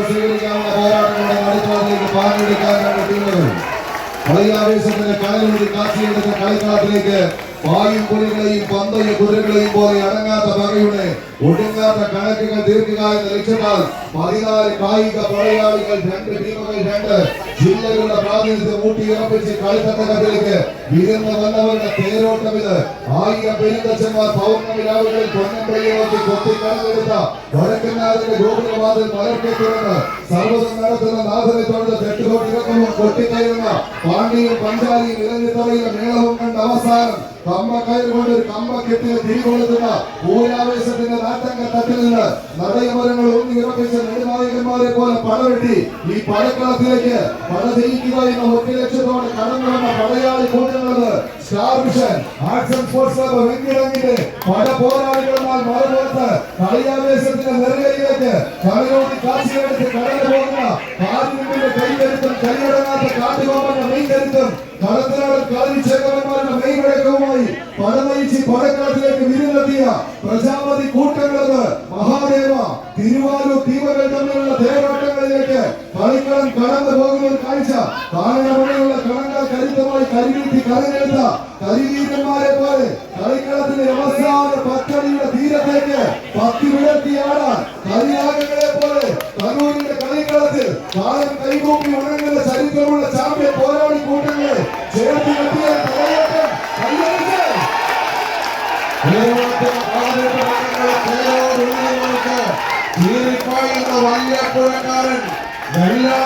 സ്വീകരിക്കാവുന്ന പോരാട്ടങ്ങളുടെ നടുത്തളത്തിലേക്ക് പാലെടുക്കാനാണ് ടീമുകൾ. കളിയാവേശത്തിന്റെ കാലുമതി കാച്ചിയെടുത്ത കളിക്കളത്തിലേക്ക് പായും പുലികളെയും പന്തയ കുതിരകളെയും പോലെ അടങ്ങാത്ത പകയുടെ ഒടുങ്ങാത്ത കണക്കുകൾ തീർക്കുക എന്ന ലക്ഷ്യത്താൽ 14 കായിക പടയാളികൾ 2 ടീമുകൾ 2 ജില്ലകളുടെ പ്രാതിനിധ്യം ഊട്ടിയുറപ്പിച്ച് കളിത്തട്ടകത്തിലേക്ക് വിരുന്ന് വന്നവരുടെ തേരോട്ടമിത്. 1000 പെരുന്തച്ഛന്മാർ പൗർണമി രാവുകളിൽ പൊന്നമ്പയെ നോക്കി കൊത്തിക്കടന്നെടുത്ത വടക്കനാഥന്റെ ഗോപുരവാതിൽ മലർക്കെ തുറന്ന് സർവ്വതം നടത്തുന്ന നാഥനെ തൊഴുത് തെട്ടുകൊട്ടിറക്കവും കൊട്ടിക്കയറുന്ന പാണ്ഡിയും പഞ്ചാലിയും ഇലഞ്ഞിത്തറയിലെ മേളവും കണ്ട അവസാനം കമ്പക്കയർ കൊണ്ട് ഒരു കമ്പ കെട്ടിയ തിരികൊളുത്തുന്ന പൂരാവേശത്തിന്റെ നാട്ടങ്ക തട്ടിൽ നിന്ന് നടയമരങ്ങൾ ഊന്നി ഉറപ്പിച്ച നെടുനായകന്മാരെ പോലെ പടവെട്ടി ഈ പടക്കളത്തിലേക്ക് പട ജയിക്കുക എന്ന ഒറ്റ ലക്ഷ്യത്തോടെ കടന്നു വന്ന പടയാളി കൂട്ടങ്ങളത് star mission arts and sports club വെങ്കിടങ്ങിന്റെ പട പോരാളികളെന്നാൽ മറുപുറത്ത് കളിയാവേശത്തിന്റെ നെറുകയിലേക്ക് കളിയോട്ടി കാശിയെടുത്ത് കടന്നു പോകുന്ന കാലിന്റെ കൈകരുത്തും കൈയടങ്ങാത്ത കാട്ടുകോമന്റെ മെയ്കരുത്തും കളത്തിനാട് കളിച്ചേകവന്മാരുടെ മെയ്വഴക്കവുമായി പടനയിച്ച് പടക്കളത്തിലേക്ക് വിരുന്നെത്തിയ പ്രജാപതി കൂട്ടങ്ങളത് മഹാദേവ തിരുവാലൂർ ടീമുകൾ തമ്മിലുള്ള തേരോട്ടങ്ങളിലേക്ക് കളിക്കളം കടന്നു പോകുന്ന ഒരു കാഴ്ച കാണുന്ന കണങ്ങൾ കരുത്തമായി കരിവീട്ടി കരഞ്ഞെടുത്ത കരിവീരന്മാരെ പോലെ കളിക്കളത്തിന്റെ അവസാന പത്തടിയുടെ തീരത്തേക്ക് പത്തി വിടർത്തിയാടാൻ കരിയാകങ്ങളെ പോലെ കണ്ണൂരിന്റെ കളിക്കളത്തിൽ കാലം കൈകൂപ്പി ഉണങ്ങുന്ന ചരിത്രമുള്ള ചാമ്പ്യൻ പോരാളി കൂട്ടങ്ങളെ ചേർത്ത് കെട്ടിയ വല്യപ്പുഴക്കാരൻ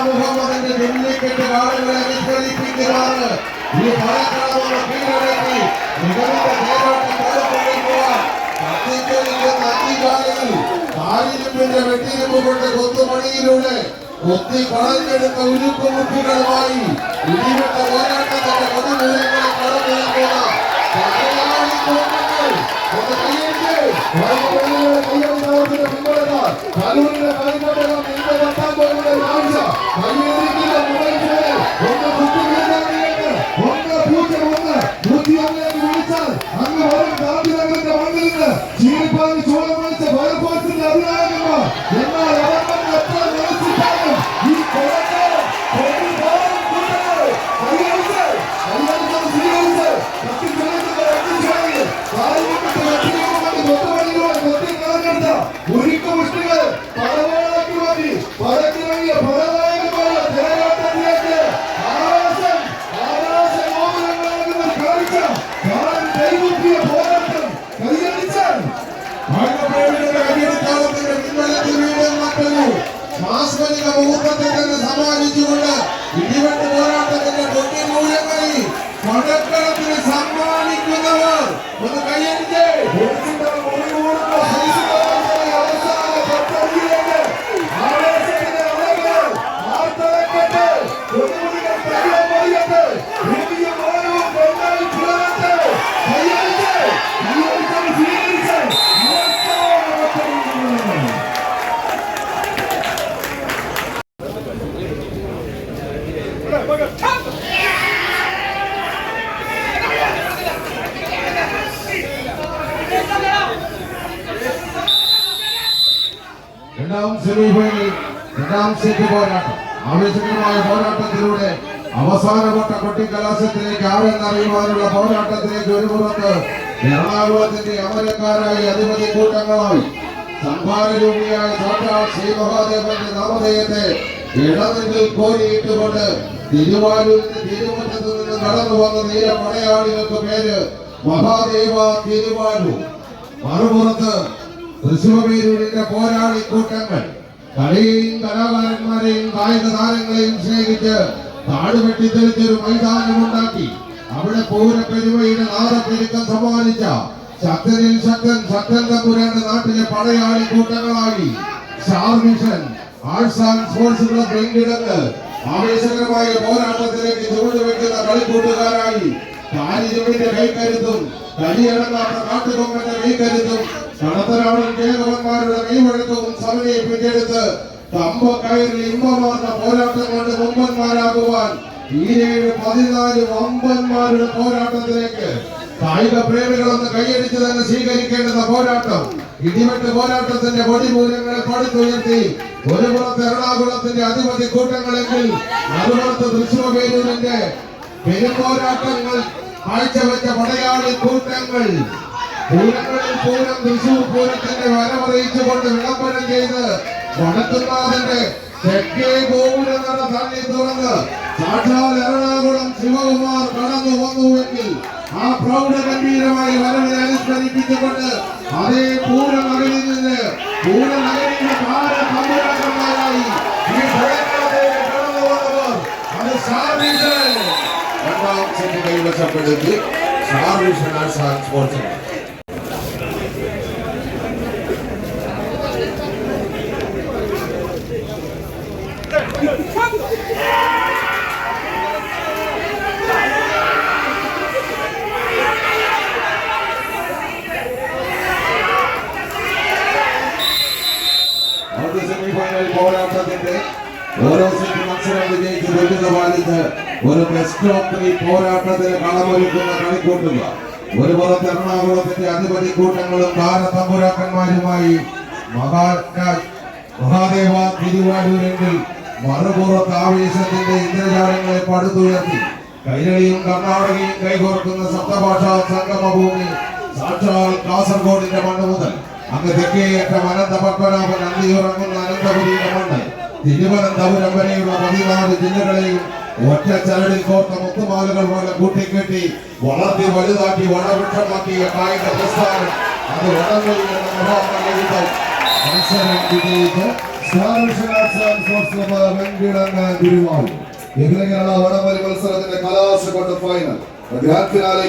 മുഹമ്മദിന്റെ ജെല്ലിക്കെട്ട് കാളുകളെ നിഷ്കരിപ്പിക്കുകയാണ്. ഈ പഴക്കളമുള്ള കീഴടക്കി മികവിന്റെ തേരോട്ടം കടന്നുപോവാൻ കത്തിച്ചൊലിക്കുന്ന അധികാരികൾ കാലിരുമ്പിന്റെ വെട്ടിരുമ്പ് കൊണ്ട് കൊത്തുമണിയിലൂടെ കൊത്തി കളഞ്ഞെടുത്ത ഉരുക്കുമുക്കുകളുമായി ഇടിവെട്ട പോരാട്ടത്തിന്റെ പൊതുമൂലങ്ങളെ കടന്നു നിൽക്കുന്ന മുഹൂർത്തത്തിൽ തന്നെ സമ്മാനിച്ചുകൊണ്ട് ഇടിവെട്ട് പോരാട്ടത്തിന്റെ പൊട്ടിമൂല്യങ്ങളിൽ പടക്കളത്തിന് സമ്മാനിക്കുന്നവർ ഒന്ന് കയ്യടിച്ച് രണ്ടാം സെറ്റ് പോരാട്ടം ആവേശകരമായ പോരാട്ടത്തിലൂടെ അവസാനഘട്ട കൊട്ടിക്കലാശത്തിലേക്ക് ആരെന്നറിയുവാനുള്ള പോരാട്ടത്തിലേക്ക് ഒരു പുറത്ത് എറണാകുളത്തിന്റെ അമരക്കാരായി അധിപതി കൂട്ടങ്ങളായി സംഭാരരൂപിയായ സാക്ഷാൽ ശ്രീ മഹാദേവന്റെ നാമധേയത്തെ ഇടനെഞ്ചിൽ കോരിയിട്ടുകൊണ്ട് തിരുവാലൂരിന്റെ തിരുമുറ്റത്ത് നിന്ന് കടന്നു വന്ന നീല പടയാളികൾക്ക് പേര് മഹാദേവ തിരുവാലൂർ. മറുപുറത്ത് തൃശ്ശൂരിന്റെ പോരാളി കൂട്ടങ്ങൾ കളിയെയും കലാകാരന്മാരെയും കായിക താരങ്ങളെയും സ്നേഹിച്ച് കാടുവെട്ടി തെളിച്ചൊരു മൈതാനമുണ്ടാക്കി അവിടെ പൂരപ്പെരുമയുടെ നാദപ്പെരുക്കം സമ്മാനിച്ച ശക്തനിൽ ശക്തൻ ശക്തൻ തമ്പുരാന്റെ നാട്ടിലെ പടയാളി കൂട്ടങ്ങളായി star mission arts and sports club Venkitangu ആവേശകരമായ പോരാട്ടത്തിലേക്ക് ചുവടുവെക്കുന്ന കളിക്കൂട്ടുകാരായി കാലിരുമ്പിന്റെ കൈക്കരുത്തും കലിയടങ്ങാത്ത കാട്ടുകൊമ്പന്റെ മെയ്ക്കരുത്തും കടത്തനാടൻ കേരളന്മാരുടെ മെയ്വഴക്കവും സമന്വയം പിടിച്ചെടുത്ത് കമ്പക്കയറിൽ ഇമ്പമാർന്ന പോരാട്ടം കൊണ്ട് വമ്പന്മാരാകുവാൻ 14 വമ്പന്മാരുടെ പോരാട്ടത്തിലേക്ക് കായിക പ്രേമികളൊന്ന് കൈയടിച്ച് തന്നെ സ്വീകരിക്കേണ്ടുന്ന പോരാട്ടം. ഇടിവെട്ട് പോരാട്ടത്തിന്റെ കൊടിമൂലങ്ങളെ പടുത്തുയർത്തി ഒരു പുറത്ത് എറണാകുളത്തിന്റെ അധിപതി കൂട്ടങ്ങളെങ്കിൽ മറുപുറത്ത് തൃശ്ശൂർ പേരൂരിന്റെ പെരുമ്പോരാട്ടങ്ങൾ കാഴ്ചവെച്ച പടയാളി കൂട്ടങ്ങൾ. പൂരങ്ങളിൽ പൂരം തൃശ്ശൂർ പൂരത്തിന്റെ വരവറിയിച്ചുകൊണ്ട് വിളംബരം ചെയ്ത് വടക്കുന്നാഥന്റെ തെക്കേ ഗോപുരനട തള്ളി തുറന്ന് സാക്ഷാൽ എറണാകുളം ശിവകുമാർ കടന്നു വന്നുവെങ്കിൽ ആ പ്രൗഢഗംഭീരമായ വരവിനെ അനുസ്മരിപ്പിച്ചുകൊണ്ട് അതേ പൂരനഗരിൽ നിന്ന് പൂരനഗരിയുടെ താരതമ്പുരാക്കന്മാരായി ഈ ഭയങ്കരതയിലേക്ക് കടന്നു വന്നവർ അത് സാർവിഷൻ രണ്ടാം സെറ്റ് കൈവശപ്പെടുത്തി star mission arts and sports. Semifinal പോരാട്ടത്തിന്റെ ഓരോ സെറ്റ് മത്സരം വിജയിച്ച് തുല്യത പാലിച്ച് ഒരു ബെസ്റ്റ് ഓഫ് 3 പോരാട്ടത്തിന് കളമൊരുക്കുന്ന കളിക്കൂട്ടുക. ഒരു പുറത്ത് എറണാകുളത്തിന്റെ അധിപതി കൂട്ടങ്ങളും താരതമ്പുരാക്കന്മാരുമായി മഹാദേവ തിരുവാരൂരെങ്കിൽ മറുപുറത്ത് ആവേശത്തിന്റെ ഇന്ദ്രജാലങ്ങളെ പടുത്തുയർത്തി കൈരളിയും കർണാടകയും കൈകോർക്കുന്ന സപ്തഭാഷാ സംഗമഭൂമി സാക്ഷാൽ കാസർഗോഡിന്റെ മണ്ണ് മുതൽ അങ്ങ് തെക്കേയറ്റം അനന്തപത്മനാഭൻ അന്തിയുറങ്ങുന്ന അനന്തപുരിയുടെ മണ്ണ് തിരുവനന്തപുരം വരെയുള്ള 14 ജില്ലകളെയും ഒറ്റ ചരടിൽ കോർത്ത മുത്തുമാലകൾ പോലെ കൂട്ടിക്കെട്ടി വളർത്തി വലുതാക്കി വടവൃക്ഷമാക്കിയ കായിക പ്രസ്ഥാനം അത് വടംവലി എന്ന മഹാമല്യുദ്ധം മത്സരം വിജയിച്ച് വെങ്കിടങ്ങ് ഗുരുവായൂർ കേരള വടംവലി മത്സരത്തിന്റെ കലാശ ക്വാർട്ടർ ഫൈനൽ ഗ്രാൻഡ് ഫിനാലെ